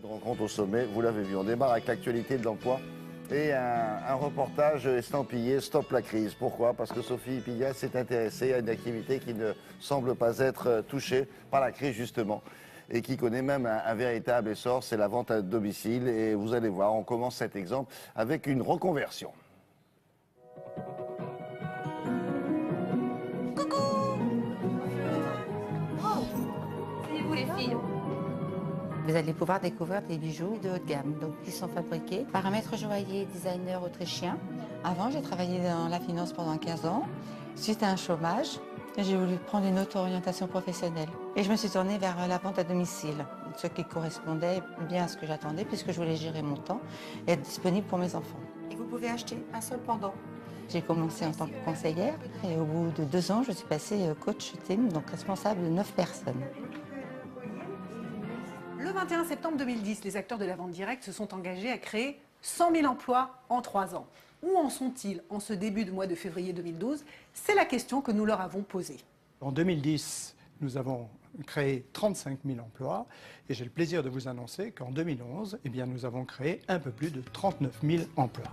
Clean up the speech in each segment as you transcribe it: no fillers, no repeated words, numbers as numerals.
Une rencontre au sommet, vous l'avez vu. On démarre avec l'actualité de l'emploi et un reportage estampillé Stop la crise. Pourquoi? Parce que Sophie Pigalle s'est intéressée à une activité qui ne semble pas être touchée par la crise justement et qui connaît même un véritable essor, c'est la vente à domicile. Et vous allez voir, on commence cet exemple avec une reconversion. C'est vous les filles. Vous allez pouvoir découvrir des bijoux de haut de gamme, donc qui sont fabriqués par un maître joaillier designer autrichien. Avant, j'ai travaillé dans la finance pendant 15 ans. Suite à un chômage, j'ai voulu prendre une autre orientation professionnelle. Et je me suis tournée vers la vente à domicile, ce qui correspondait bien à ce que j'attendais, puisque je voulais gérer mon temps et être disponible pour mes enfants. Et vous pouvez acheter un seul pendant. J'ai commencé en tant que conseillère et au bout de 2 ans, je suis passée coach team, donc responsable de 9 personnes. Le 21 septembre 2010, les acteurs de la vente directe se sont engagés à créer 100 000 emplois en 3 ans. Où en sont-ils en ce début de mois de février 2012? C'est la question que nous leur avons posée. En 2010, nous avons créé 35 000 emplois et j'ai le plaisir de vous annoncer qu'en 2011, nous avons créé un peu plus de 39 000 emplois.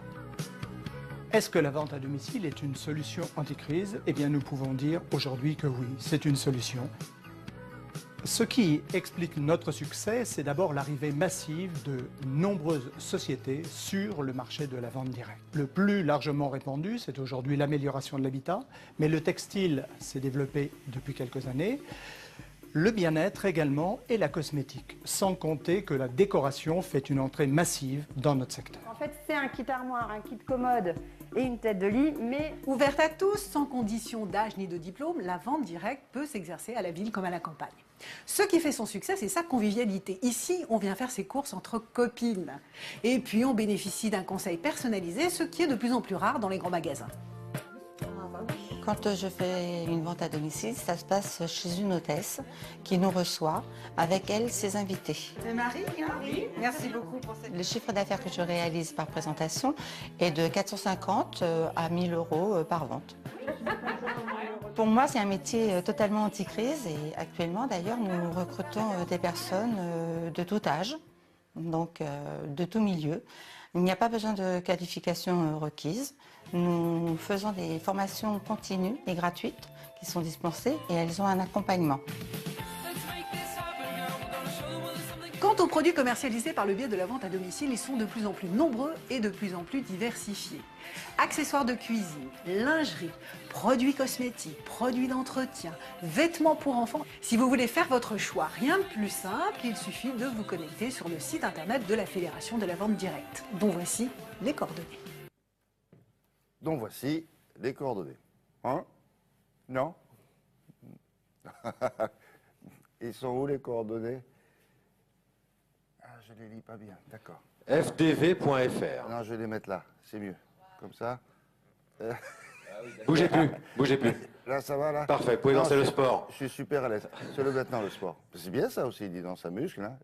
Est-ce que la vente à domicile est une solution anti-crise? Nous pouvons dire aujourd'hui que oui, c'est une solution. Ce qui explique notre succès, c'est d'abord l'arrivée massive de nombreuses sociétés sur le marché de la vente directe. Le plus largement répandu, c'est aujourd'hui l'amélioration de l'habitat, mais le textile s'est développé depuis quelques années, le bien-être également et la cosmétique, sans compter que la décoration fait une entrée massive dans notre secteur. En fait, c'est un kit armoire, un kit commode et une tête de lit, mais Ouverte à tous, sans condition d'âge ni de diplôme, la vente directe peut s'exercer à la ville comme à la campagne. Ce qui fait son succès, c'est sa convivialité. Ici, on vient faire ses courses entre copines. Et puis, on bénéficie d'un conseil personnalisé, ce qui est de plus en plus rare dans les grands magasins. Quand je fais une vente à domicile, ça se passe chez une hôtesse qui nous reçoit, avec elle ses invités. C'est Marie, hein? Oui. Merci beaucoup pour cette... Le chiffre d'affaires que je réalise par présentation est de 450 à 1 000 euros par vente. Pour moi, c'est un métier totalement anti-crise et actuellement, d'ailleurs, nous recrutons des personnes de tout âge, donc de tout milieu. Il n'y a pas besoin de qualification requise. Nous faisons des formations continues et gratuites qui sont dispensées et elles ont un accompagnement. Quant aux produits commercialisés par le biais de la vente à domicile, ils sont de plus en plus nombreux et de plus en plus diversifiés. Accessoires de cuisine, lingerie, produits cosmétiques, produits d'entretien, vêtements pour enfants. Si vous voulez faire votre choix, rien de plus simple, il suffit de vous connecter sur le site internet de la Fédération de la vente directe, dont voici les coordonnées. Donc voici les coordonnées. Hein? Non? Ils sont où les coordonnées? Ah, je les lis pas bien, d'accord. fdv.fr. Non, je vais les mettre là, c'est mieux. Comme ça. Bougez plus, bougez plus. Là, ça va, là? Parfait, vous pouvez Non, lancer le sport. Je suis super à l'aise. C'est le maintenant, le sport. C'est bien ça aussi, dis donc, ça muscle, hein?